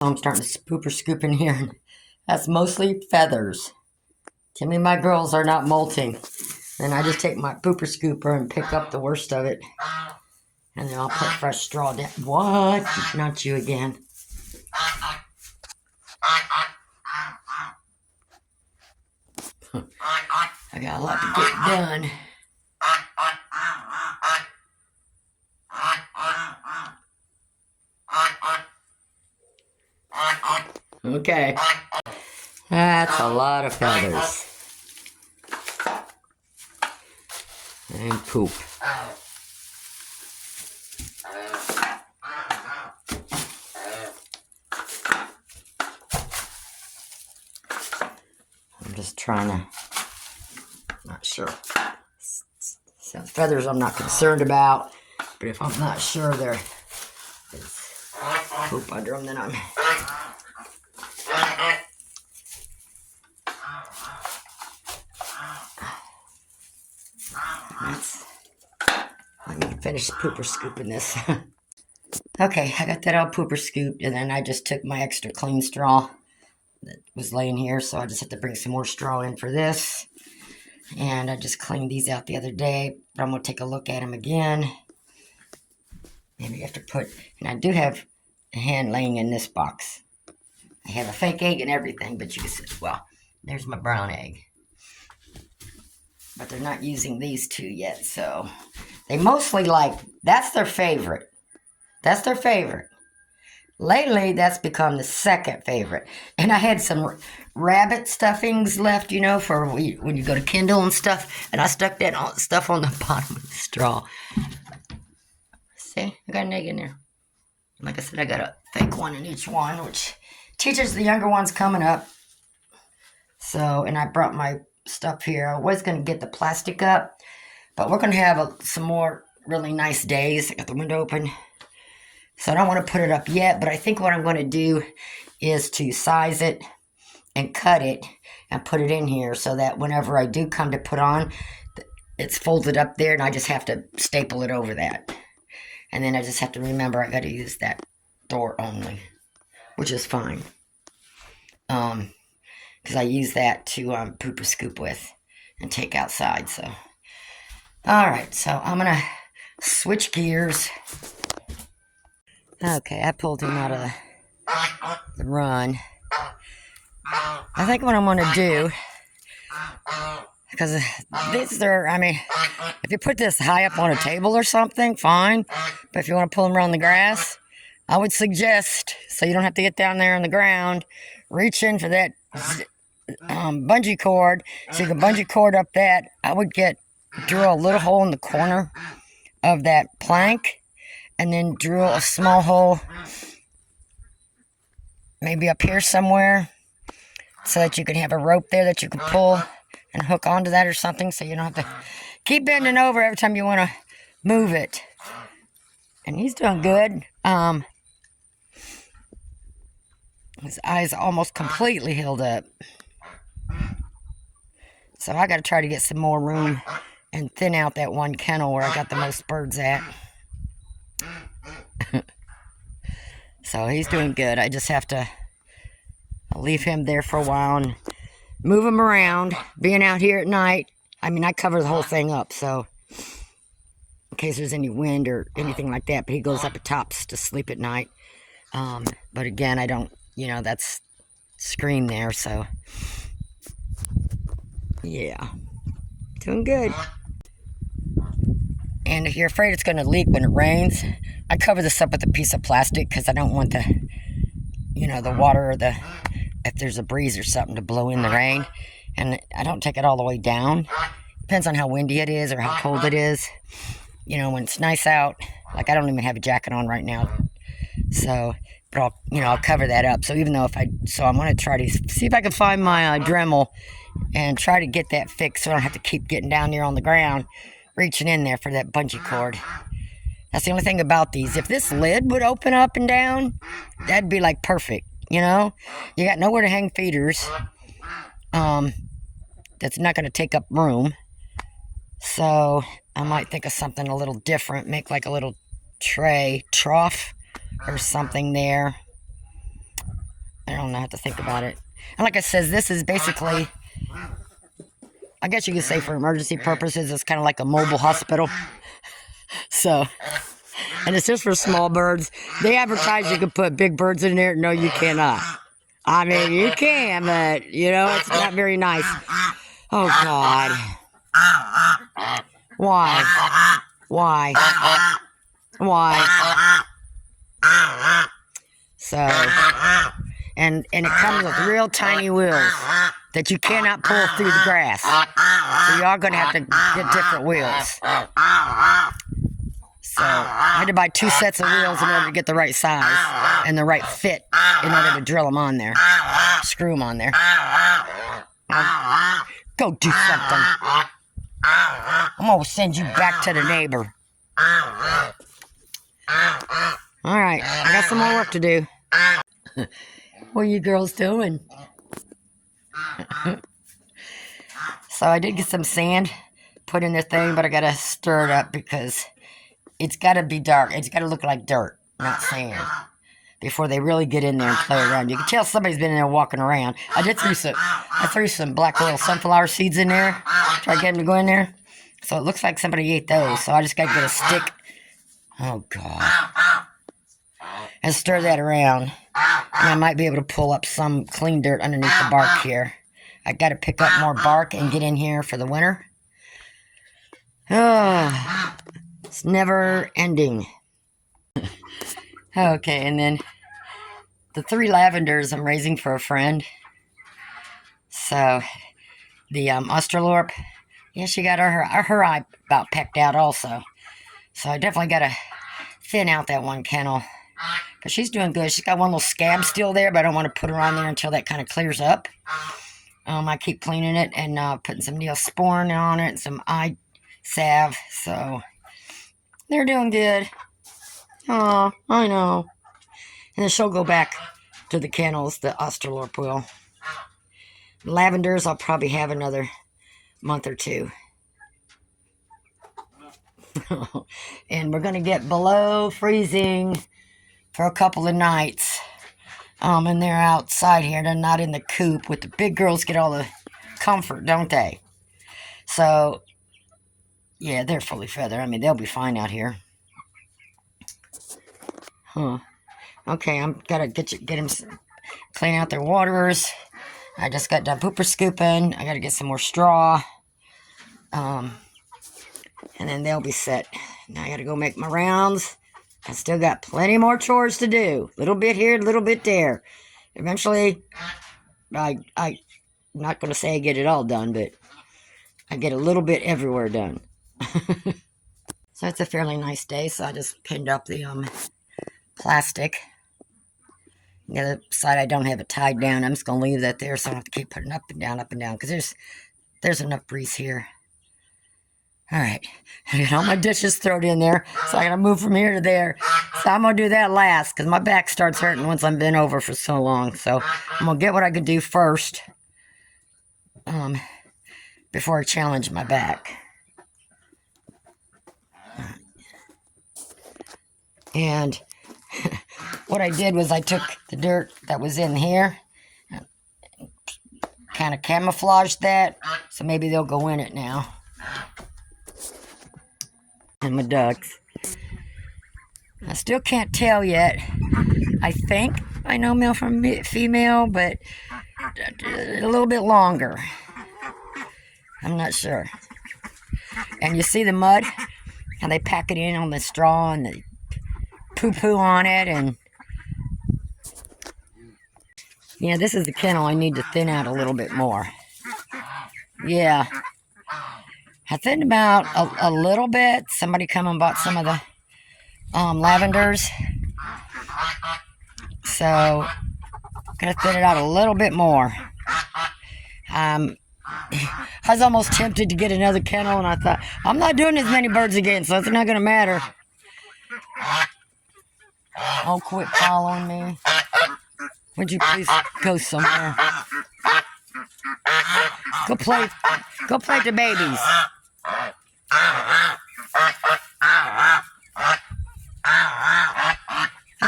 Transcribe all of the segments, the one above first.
I'm starting to pooper scoop in here. That's mostly feathers. Timmy, my girls are not molting. Then I just take my pooper scooper and pick up the worst of it. And then I'll put fresh straw down. What? Not you again. I got a lot to get done. Okay. That's a lot of feathers. And poop. I'm just trying to, not sure. Some feathers I'm not concerned about, but if I'm not sure there's poop under them, then I'm... Let me finish pooper scooping this. Okay, I got that all pooper scooped, and then I just took my extra clean straw that was laying here, so I just have to bring some more straw in for this. And I just cleaned these out the other day, but I'm going to take a look at them again. Maybe I have to put, and I do have a hen laying in this box. I have a fake egg and everything, but you can see, well, there's my brown egg. But they're not using these two yet, so they mostly like, that's their favorite. That's their favorite. Lately, that's become the second favorite. And I had some rabbit stuffings left, you know, for when you go to Kindle and stuff. And I stuck that stuff on the bottom of the straw. See, I got an egg in there. Like I said, I got a fake one in each one, which teaches the younger ones coming up. So, and I brought my stuff here. I was going to get the plastic up, but we're going to have some more really nice days. I got the window open. So I don't want to put it up yet, but I think what I'm going to do is to size it and cut it and put it in here so that whenever I do come to put on, it's folded up there and I just have to staple it over that. And then I just have to remember I got to use that door only, which is fine. Because I use that to pooper scoop with and take outside. So, all right, so I'm going to switch gears. Okay, I pulled him out of the run. I think what I'm going to do, because these are, I mean, if you put this high up on a table or something, fine. But if you want to pull them around the grass, I would suggest, so you don't have to get down there on the ground, reach in for that bungee cord. So you can bungee cord up that. I would drill a little hole in the corner of that plank. And then drill a small hole, maybe up here somewhere, so that you can have a rope there that you can pull and hook onto that or something, so you don't have to keep bending over every time you want to move it. And he's doing good. His eyes almost completely healed up. So I got to try to get some more room and thin out that one kennel where I got the most birds at. So he's doing good. I just have to leave him there for a while and move him around. Being out here at night, I mean, I cover the whole thing up, so in case there's any wind or anything like that, but he goes up at tops to sleep at night. But again, I don't, you know, that's screen there, so yeah, doing good. And if you're afraid it's going to leak when it rains, I cover this up with a piece of plastic because I don't want the, you know, the water or if there's a breeze or something to blow in the rain. And I don't take it all the way down. Depends on how windy it is or how cold it is. You know, when it's nice out, like I don't even have a jacket on right now. So, but I'll cover that up. So even though I'm going to try to see if I can find my Dremel and try to get that fixed so I don't have to keep getting down there on the ground, reaching in there for that bungee cord. That's the only thing about these. If this lid would open up and down, that'd be like perfect, you know? You got nowhere to hang feeders. That's not going to take up room. So I might think of something a little different. Make like a little trough or something there. don't know how to think about it. And like I says, this is basically, I guess you could say for emergency purposes, it's kind of like a mobile hospital. So, and it's just for small birds. They advertise you can put big birds in there. No, you cannot. I mean, you can, but, you know, it's not very nice. Oh, God. Why? Why? Why? So, and it comes with real tiny wheels that you cannot pull through the grass. So you are going to have to get different wheels. So I had to buy 2 sets of wheels in order to get the right size and the right fit in order to drill them on there. Screw them on there. Go do something. I'm going to send you back to the neighbor. Alright, I got some more work to do. What are you girls doing? So I did get some sand put in the thing, but I got to stir it up because it's got to be dark. It's got to look like dirt, not sand, before they really get in there and play around. You can tell somebody's been in there walking around. I threw some black oil sunflower seeds in there. Try to get them to go in there. So it looks like somebody ate those. So I just got to get a stick. Oh, God. And stir that around. And I might be able to pull up some clean dirt underneath the bark here. I got to pick up more bark and get in here for the winter. Oh, it's never ending. Okay, and then the 3 lavenders I'm raising for a friend. So the Australorp, yeah, she got her eye about pecked out also. So I definitely got to thin out that one kennel. But she's doing good. She's got one little scab still there, but I don't want to put her on there until that kind of clears up. I keep cleaning it and putting some Neosporin on it and some eye salve. So they're doing good. Oh, I know. And then she'll go back to the kennels, the Australorp will. Lavenders, I'll probably have another month or 2. And we're going to get below freezing for a couple of nights. And they're outside here. They're not in the coop. With the big girls get all the comfort, don't they? So, yeah, they're fully feathered. I mean, they'll be fine out here. Huh. Okay, I'm gotta get them clean out their waters. I just got done pooper scooping. I gotta get some more straw. And then they'll be set. Now I gotta go make my rounds. I still got plenty more chores to do. Little bit here, little bit there. Eventually, I'm not gonna say I get it all done, but I get a little bit everywhere done. So it's a fairly nice day, so I just pinned up the plastic. The other side I don't have it tied down. I'm just going to leave that there so I don't have to keep putting up and down, because there's enough breeze here. Alright, I got all my dishes thrown in there, so I got to move from here to there. So I'm going to do that last, because my back starts hurting once I'm been over for so long. So I'm going to get what I can do first, before I challenge my back. And what I did was I took the dirt that was in here, kind of camouflaged that, so maybe they'll go in it now. And my ducks. I still can't tell yet. I think I know male from female, but a little bit longer. I'm not sure. And you see the mud? How they pack it in on the straw and the poo-poo on it, and yeah, this is the kennel I need to thin out a little bit more. Yeah, I thinned them out a little bit. Somebody come and bought some of the lavenders, so I'm gonna thin it out a little bit more. I was almost tempted to get another kennel, and I thought, I'm not doing as many birds again, so it's not gonna matter. Oh, quit following me. Would you please go somewhere? Go play with the babies. I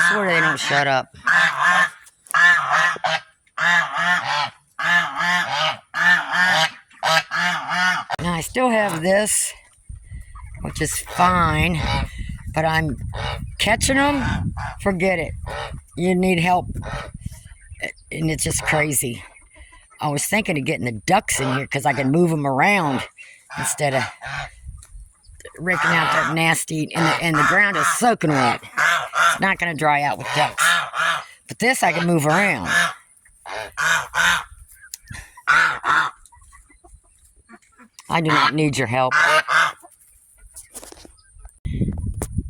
swear they don't shut up. of this, which is fine, but I'm catching them. Forget it. You need help, and it's just crazy. I was thinking of getting the ducks in here because I can move them around instead of raking out that nasty, and the ground is soaking wet. It's not going to dry out with ducks. But this I can move around. I do not need your help.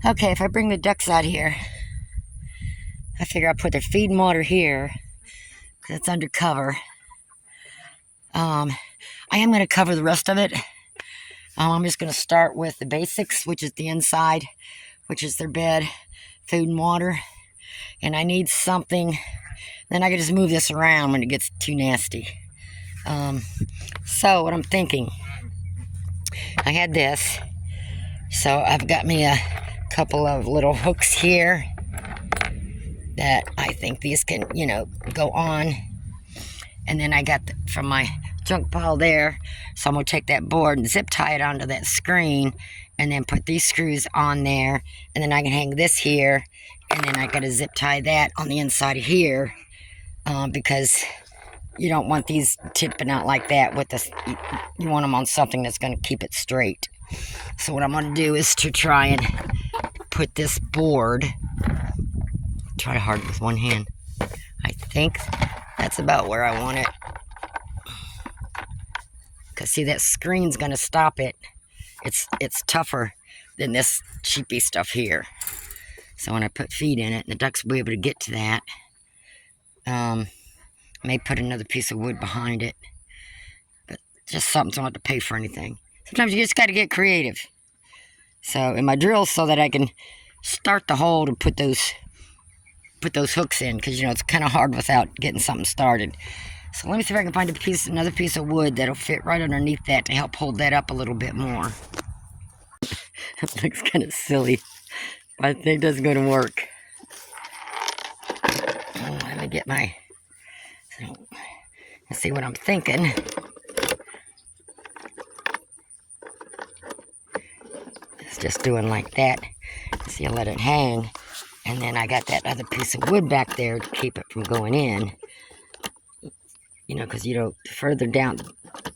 Okay, if I bring the ducks out here, I figure I'll put their feed and water here because it's under cover. I am going to cover the rest of it. I'm just going to start with the basics, which is the inside, which is their bed, food and water. And I need something, then I can just move this around when it gets too nasty. So what I'm thinking, I had this, so I've got me a couple of little hooks here that I think these can, go on. And then I got from my junk pile there, so I'm going to take that board and zip tie it onto that screen and then put these screws on there, and then I can hang this here, and then I got to zip tie that on the inside of here, because you don't want these tipping out like that with this. You want them on something that's going to keep it straight. So what I'm going to do is to try and put this board, try to hold it with one hand. I think that's about where I want it. Because see, that screen's going to stop it. It's tougher than this cheapy stuff here. So when I put feed in it, the ducks will be able to get to that. I may put another piece of wood behind it. But just something so I don't have to pay for anything. Sometimes you just got to get creative. So in my drills, so that I can start the hole to put those hooks in, because it's kind of hard without getting something started. So let me see if I can find another piece of wood that'll fit right underneath that to help hold that up a little bit more. It looks kind of silly, but I think that's going to work. Let me get let's see what I'm thinking. It's just doing like that. See, I let it hang, and then I got that other piece of wood back there to keep it from going in. Because the further down,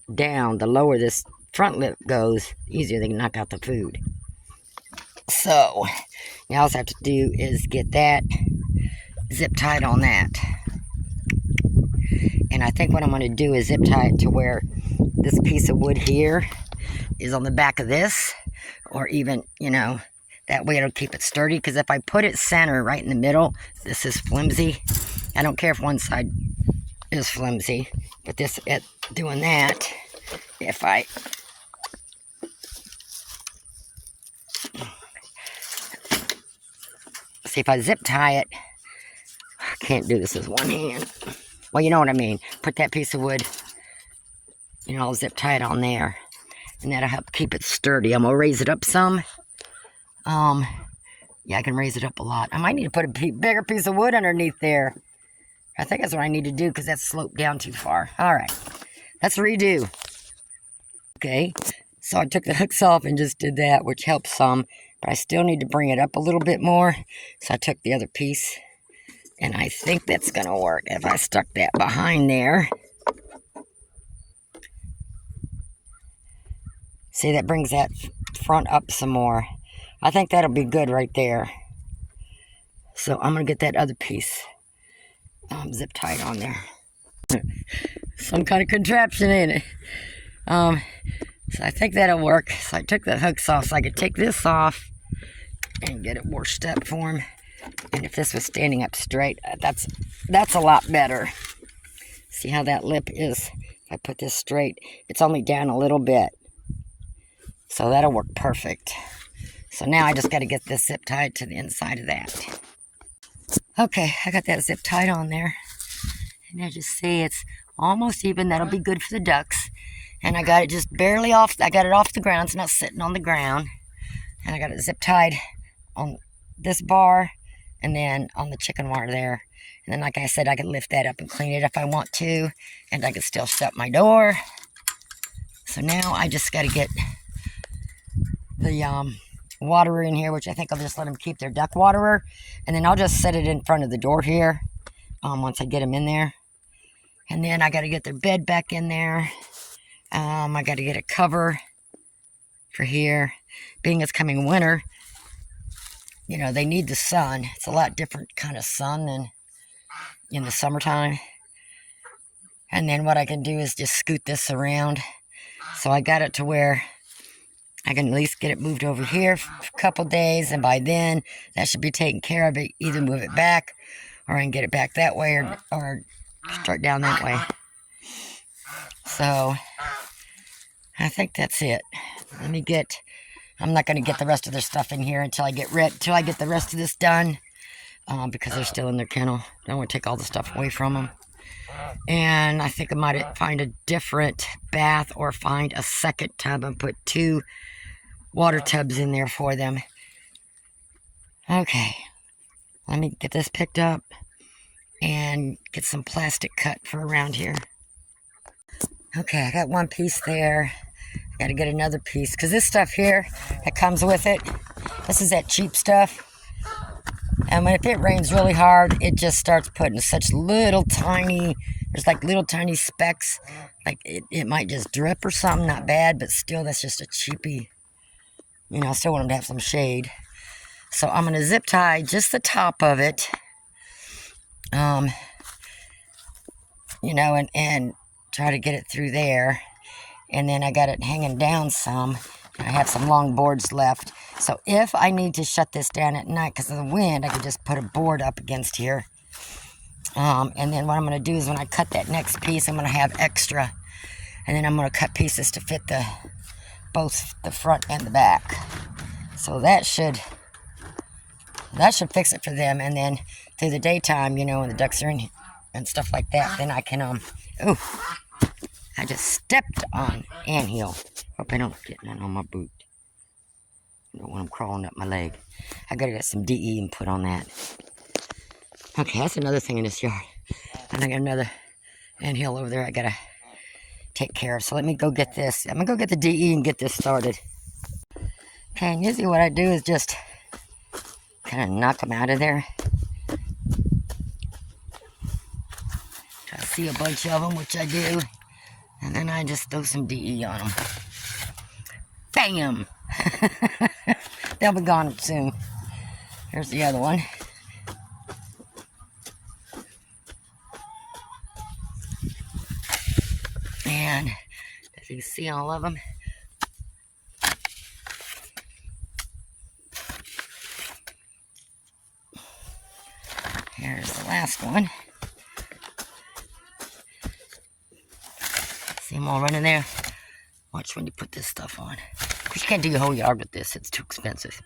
the lower this front lip goes, the easier they can knock out the food. So, now all I have to do is get that zip tied on that. And I think what I'm going to do is zip tie it to where this piece of wood here is on the back of this, or even, that way it'll keep it sturdy. Because if I put it center right in the middle, this is flimsy. I don't care if one side is flimsy, but doing that, if I zip tie it, I can't do this with one hand. Well, you know what I mean. Put that piece of wood, I'll zip tie it on there, and that'll help keep it sturdy. I'm gonna raise it up some. Yeah, I can raise it up a lot. I might need to put a bigger piece of wood underneath there. I think that's what I need to do, because that's sloped down too far. All right, let's redo. Okay, so I took the hooks off and just did that, which helps some, but I still need to bring it up a little bit more. So I took the other piece, and I think that's going to work if I stuck that behind there. See, that brings that front up some more. I think that'll be good right there. So I'm going to get that other piece zip tied on there. Some kind of contraption, ain't it? So I think that'll work. So I took the hooks off so I could take this off and get it washed up for him. And if this was standing up straight, that's a lot better. See how that lip is? If I put this straight, it's only down a little bit. So that'll work perfect. So now I just got to get this zip tied to the inside of that. Okay, I got that zip tied on there. And as you see, it's almost even. That'll be good for the ducks. And I got it just barely off. I got it off the ground. It's not sitting on the ground. And I got it zip tied on this bar and then on the chicken wire there. And then, like I said, I can lift that up and clean it if I want to. And I can still shut my door. So now I just got to get the waterer in here, which I think I'll just let them keep their duck waterer. And then I'll just set it in front of the door here once I get them in there. And then I got to get their bed back in there. I got to get a cover for here. Being it's coming winter, you know, they need the sun. It's a lot different kind of sun than in the summertime. And then what I can do is just scoot this around. So I got it to where I can at least get it moved over here for a couple days. And by then, that should be taken care of. Either move it back, or I can get it back that way, or start down that way. So I think that's it. Let me get, I'm not going to get the rest of their stuff in here until I get the rest of this done, because they're still in their kennel. I don't want to take all the stuff away from them. And I think I might find a different bath or find a second tub and put 2 water tubs in there for them. Okay, let me get this picked up and get some plastic cut for around here. Okay, I got one piece there. I got to get another piece, because this stuff here that comes with it, this is that cheap stuff. And if it rains really hard, it just starts putting such little tiny, there's like little tiny specks. Like it might just drip or something, not bad, but still that's just a cheapie. You know, I still want them to have some shade. So I'm going to zip tie just the top of it. You know, and try to get it through there. And then I got it hanging down some. I have some long boards left. So if I need to shut this down at night because of the wind, I could just put a board up against here. And then what I'm going to do is when I cut that next piece, I'm going to have extra. And then I'm going to cut pieces to fit both the front and the back. So that should fix it for them. And then through the daytime, you know, when the ducks are in here and stuff like that, then I can, I just stepped on anthill. Hope I don't get none on my boot. I don't want them crawling up my leg. I gotta get some DE and put on that. Okay, that's another thing in this yard. And I got another anthill over there I gotta take care of. So let me go get this. I'm gonna go get the DE and get this started. Okay, and usually what I do is just kind of knock them out of there. Try to see a bunch of them, which I do. And then I just throw some DE on them. Bam! They'll be gone soon. Here's the other one. And as you can see all of them. Here's the last one. See them all running there? Watch when you put this stuff on. Because you can't do your whole yard with this. It's too expensive.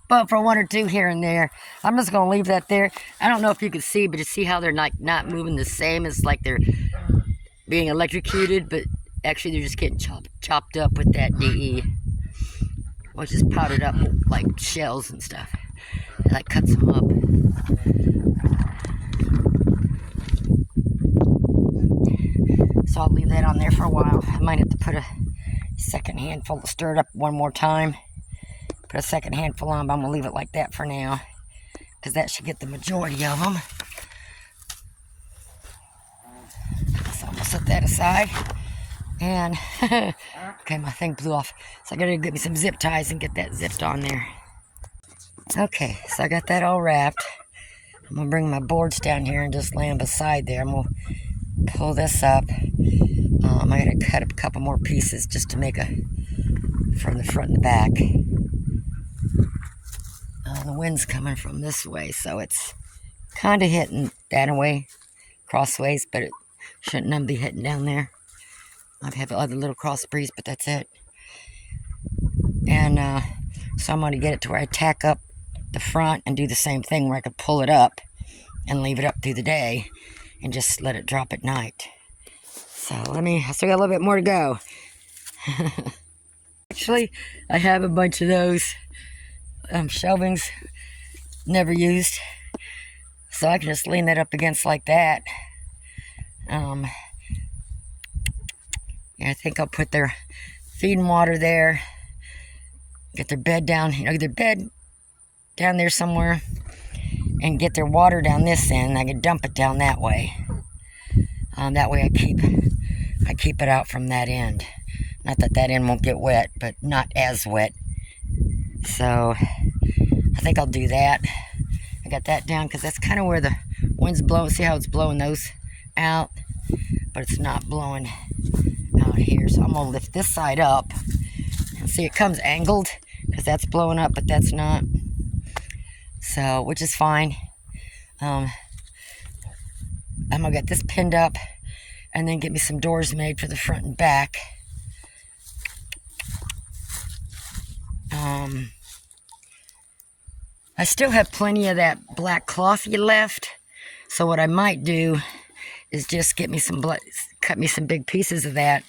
But for 1 or 2 here and there, I'm just going to leave that there. I don't know if you can see, but you see how they're like not moving the same. It's like they're being electrocuted, but actually they're just getting chopped up with that DE. Which is powdered up like shells and stuff. It like cuts them up. So I'll leave that on there for a while. I might have to put a second handful, stir it up one more time. Put a second handful on, but I'm going to leave it like that for now. Because that should get the majority of them. So I'm going to set that aside. And, okay, my thing blew off. So I got to get me some zip ties and get that zipped on there. Okay, so I got that all wrapped. I'm going to bring my boards down here and just lay them beside there. I'm going to pull this up. I'm going to cut up a couple more pieces just to make from the front and the back. The wind's coming from this way, so it's kind of hitting that way, crossways, but it shouldn't none be hitting down there. I've had other little cross breeze, but that's it. And so I'm going to get it to where I tack up the front and do the same thing where I could pull it up and leave it up through the day and just let it drop at night. So I still got a little bit more to go. Actually, I have a bunch of those shelvings never used. So I can just lean that up against like that. Yeah, I think I'll put their feed and water there. get their bed down, get their bed down there somewhere, and get their water down this end. I can dump it down that way. That way I keep it out from that end. Not that that end won't get wet, but not as wet. So I think I'll do that. I got that down because that's kind of where the wind's blowing. See how it's blowing those out? But it's not blowing out here. So I'm going to lift this side up. And see, it comes angled because that's blowing up, but that's not. So, which is fine. I'm going to get this pinned up and then get me some doors made for the front and back. I still have plenty of that black cloth left. So what I might do is just get me some cut me some big pieces of that.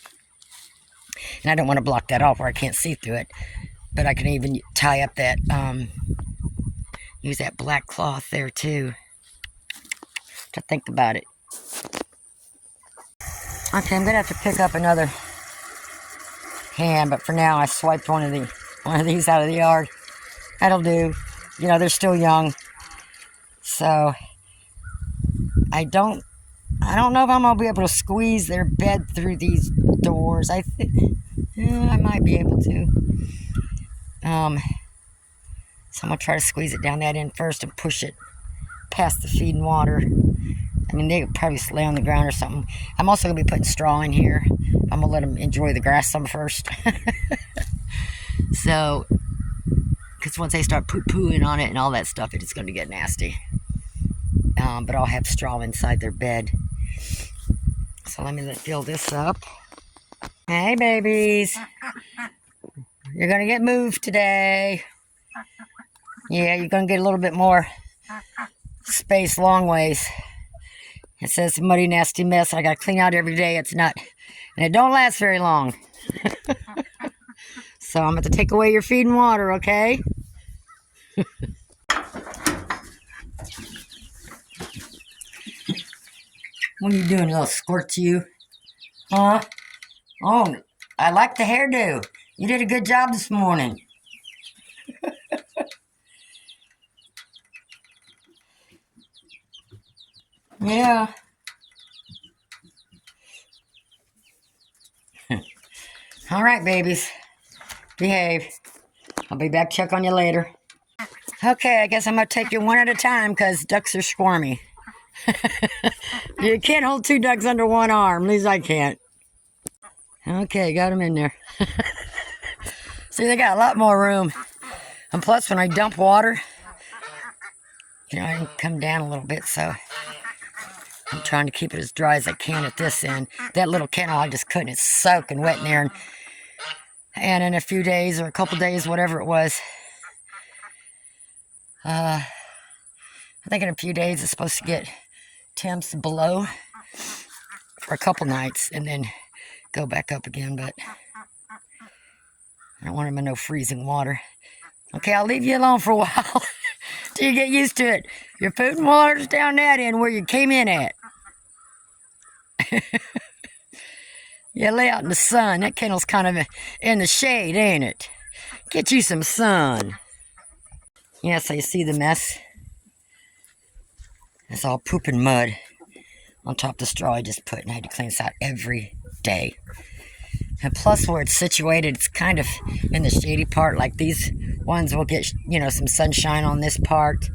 And I don't want to block that off where I can't see through it. But I can even tie up that, use that black cloth there too. To think about it. Okay, I'm gonna have to pick up another can, but for now I swiped one of these out of the yard. That'll do. They're still young. So I don't know if I'm gonna be able to squeeze their bed through these doors. I think I might be able to. So I'm gonna try to squeeze it down that end first and push it past the feed and water. I mean, they could probably lay on the ground or something. I'm also gonna be putting straw in here. I'm gonna let them enjoy the grass some first. So, because once they start poo-pooing on it and all that stuff, it's going to get nasty. But I'll have straw inside their bed. So let me fill this up. Hey, babies. You're going to get moved today. Yeah, you're going to get a little bit more space long ways. It says muddy, nasty mess. I got to clean out every day. It's not, and it don't last very long. So I'm going to take away your feed and water, okay? What are you doing, little squirt you? Huh? Oh, I like the hairdo. You did a good job this morning. Yeah. All right, babies. Behave. I'll be back to check on you later. Okay, I guess I'm going to take you one at a time because ducks are squirmy. You can't hold two ducks under one arm. At least I can't. Okay, got them in there. See, they got a lot more room. And plus, when I dump water, I can come down a little bit, so I'm trying to keep it as dry as I can at this end. That little kennel, I just couldn't. It's soaking wet in there. And in a few days or a couple days, whatever it was, I think in a few days it's supposed to get temps below for a couple nights and then go back up again, but I don't want them in no freezing water. Okay, I'll leave you alone for a while till you get used to it. Your food and water's down that end where you came in at. Yeah, lay out in the sun. That kennel's kind of in the shade, ain't it? Get you some sun. Yeah, so you see the mess? It's all poop and mud on top of the straw I just put, and I had to clean this out every day. And plus, where it's situated, it's kind of in the shady part. Like these ones will get, some sunshine on this part.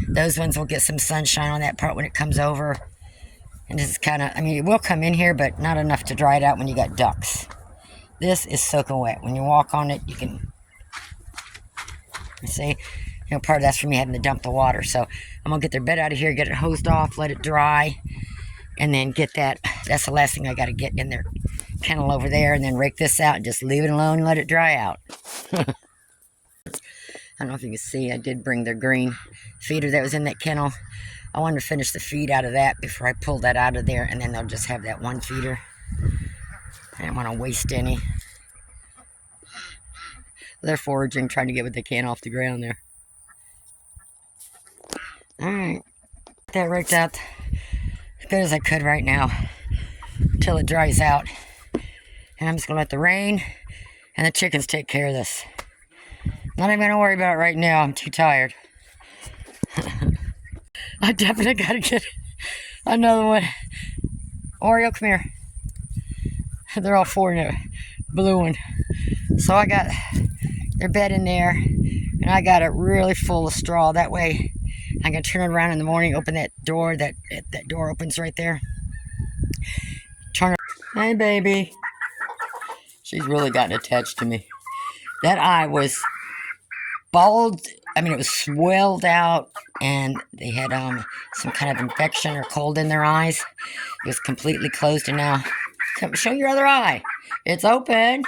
Those ones will get some sunshine on that part when it comes over. And this is kind of, it will come in here, but not enough to dry it out when you got ducks. This is soaking wet. When you walk on it, you can see, part of that's for me having to dump the water. So I'm going to get their bed out of here, get it hosed off, let it dry, and then get that. That's the last thing I got to get in their kennel over there, and then rake this out and just leave it alone and let it dry out. I don't know if you can see, I did bring their green feeder that was in that kennel. I wanted to finish the feed out of that before I pulled that out of there, and then they'll just have that one feeder. I didn't want to waste any. They're foraging, trying to get what they can off the ground there. Alright. That raked out as good as I could right now until it dries out. And I'm just going to let the rain and the chickens take care of this. Not even gonna worry about it right now. I'm too tired. I definitely gotta get another one. Oreo, come here. They're all four in a blue one. So I got their bed in there, and I got it really full of straw. That way I can turn it around in the morning, open that door. That door opens right there. Turn it. Hey, baby. She's really gotten attached to me. That eye was bald. I mean, it was swelled out, and they had some kind of infection or cold in their eyes. It was completely closed, and now, come show your other eye. It's open,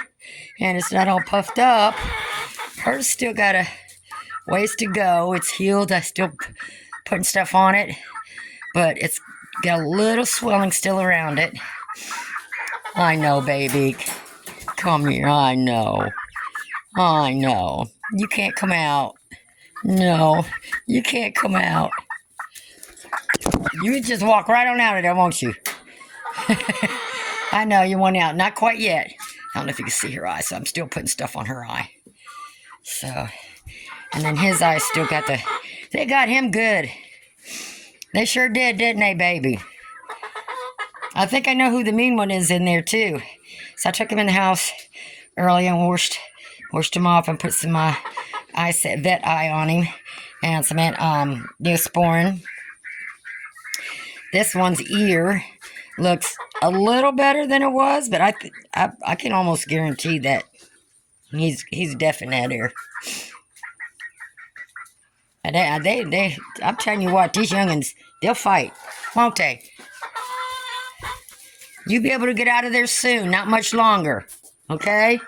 and it's not all puffed up. Hers still got a ways to go. It's healed. I still putting stuff on it, but it's got a little swelling still around it. I know, baby. Come here. I know. I know. You can't come out. No, you can't come out. You just walk right on out of there, won't you? I know, you want out. Not quite yet. I don't know if you can see her eye, so I'm still putting stuff on her eye. So, and then his eyes still got they got him good. They sure did, didn't they, baby? I think I know who the mean one is in there, too. So I took him in the house early and washed him off and put some vet eye on him and some Neosporin. This one's ear looks a little better than it was, but I can almost guarantee that he's deaf in that ear. And I'm telling you what, these youngins, they'll fight, won't they? You'll be able to get out of there soon, not much longer, okay?